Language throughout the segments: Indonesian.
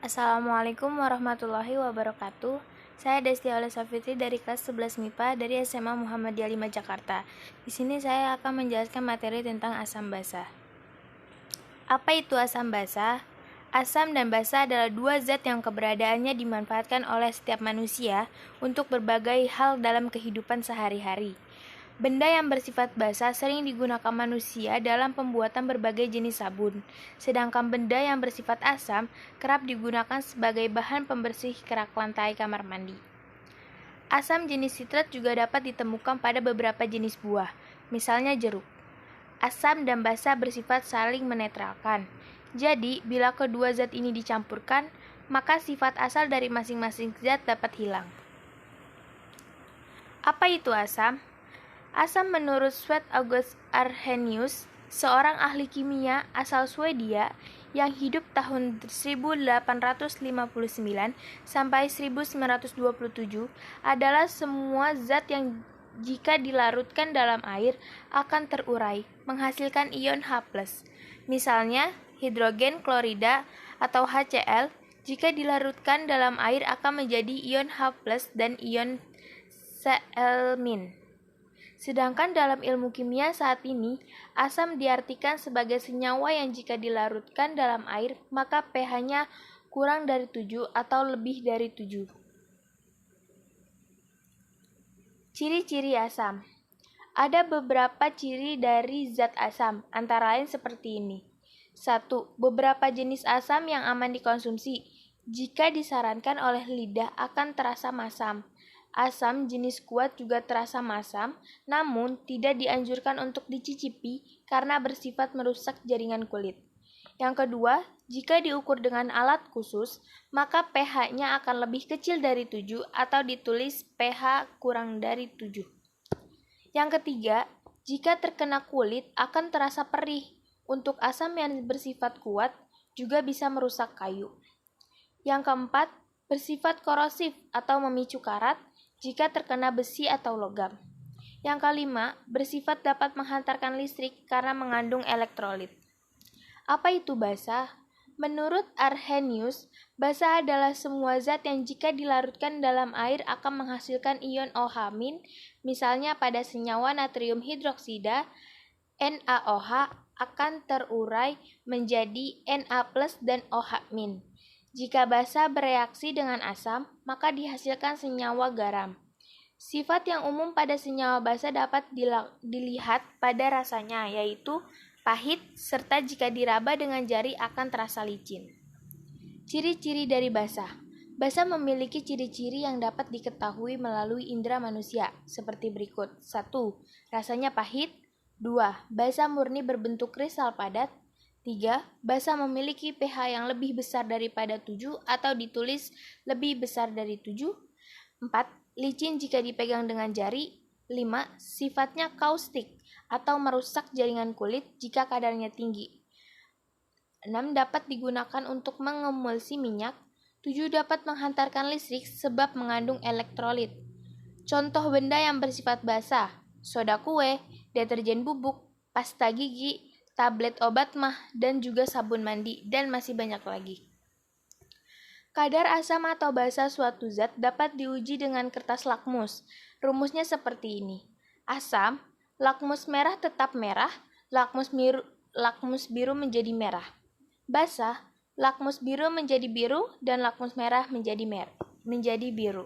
Assalamualaikum warahmatullahi wabarakatuh. Saya Desti Aulia Fitri dari kelas 11 MIPA dari SMA Muhammadiyah 5 Jakarta. Di sini saya akan menjelaskan materi tentang asam basa. Apa itu asam basa? Asam dan basa adalah dua zat yang keberadaannya dimanfaatkan oleh setiap manusia untuk berbagai hal dalam kehidupan sehari-hari. Benda yang bersifat basa sering digunakan manusia dalam pembuatan berbagai jenis sabun, sedangkan benda yang bersifat asam kerap digunakan sebagai bahan pembersih kerak lantai kamar mandi. Asam jenis sitrat juga dapat ditemukan pada beberapa jenis buah, misalnya jeruk. Asam dan basa bersifat saling menetralkan. Jadi, bila kedua zat ini dicampurkan, maka sifat asal dari masing-masing zat dapat hilang. Apa itu asam? Asam menurut Sven August Arrhenius, seorang ahli kimia asal Swedia yang hidup tahun 1859 sampai 1927, adalah semua zat yang jika dilarutkan dalam air akan terurai, menghasilkan ion H+. Misalnya, hidrogen klorida atau HCl jika dilarutkan dalam air akan menjadi ion H+ dan ion Cl-. Sedangkan dalam ilmu kimia saat ini, asam diartikan sebagai senyawa yang jika dilarutkan dalam air, maka pH-nya kurang dari 7 atau lebih dari 7. Ciri-ciri asam. Ada beberapa ciri dari zat asam, antara lain seperti ini. 1. Beberapa jenis asam yang aman dikonsumsi. Jika disarankan oleh lidah akan terasa masam. Asam jenis kuat juga terasa masam, namun tidak dianjurkan untuk dicicipi karena bersifat merusak jaringan kulit. Yang kedua, jika diukur dengan alat khusus, maka pH-nya akan lebih kecil dari 7 atau ditulis pH kurang dari 7. Yang ketiga, jika terkena kulit akan terasa perih. Untuk asam yang bersifat kuat juga bisa merusak kayu. Yang keempat, bersifat korosif atau memicu karat jika terkena besi atau logam. Yang kelima, bersifat dapat menghantarkan listrik karena mengandung elektrolit. Apa itu basa? Menurut Arrhenius, basa adalah semua zat yang jika dilarutkan dalam air akan menghasilkan ion OH-, misalnya pada senyawa natrium hidroksida, NaOH akan terurai menjadi Na+ dan OH-. Jika basa bereaksi dengan asam, maka dihasilkan senyawa garam. Sifat yang umum pada senyawa basa dapat dilihat pada rasanya, yaitu pahit, serta jika diraba dengan jari akan terasa licin. Ciri-ciri dari basa. Basa memiliki ciri-ciri yang dapat diketahui melalui indera manusia, seperti berikut. 1. Rasanya pahit. 2. Basa murni berbentuk kristal padat. 3. Basa memiliki pH yang lebih besar daripada 7 atau ditulis lebih besar dari 7. 4. Licin jika dipegang dengan jari. 5. Sifatnya kaustik atau merusak jaringan kulit jika kadarnya tinggi. 6. Dapat digunakan untuk mengemulsi minyak. 7. Dapat menghantarkan listrik sebab mengandung elektrolit. Contoh benda yang bersifat basa: soda kue, deterjen bubuk, pasta gigi, tablet obat mah, dan juga sabun mandi, dan masih banyak lagi. Kadar asam atau basa suatu zat dapat diuji dengan kertas lakmus. Rumusnya seperti ini. Asam, lakmus merah tetap merah, lakmus biru menjadi merah. Basa, lakmus biru menjadi biru, dan lakmus merah menjadi biru.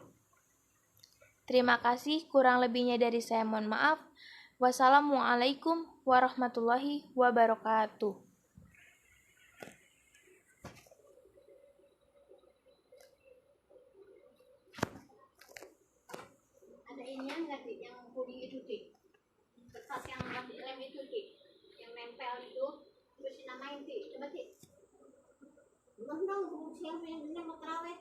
Terima kasih, kurang lebihnya dari saya mohon maaf. Wassalamualaikum warahmatullahi wabarakatuh. Ada ininya nggak sih yang puding itu sih, kertas yang lem itu sih, yang nempel itu, terus dinamain sih, coba sih. Belum dong, siapa yang mau terawih?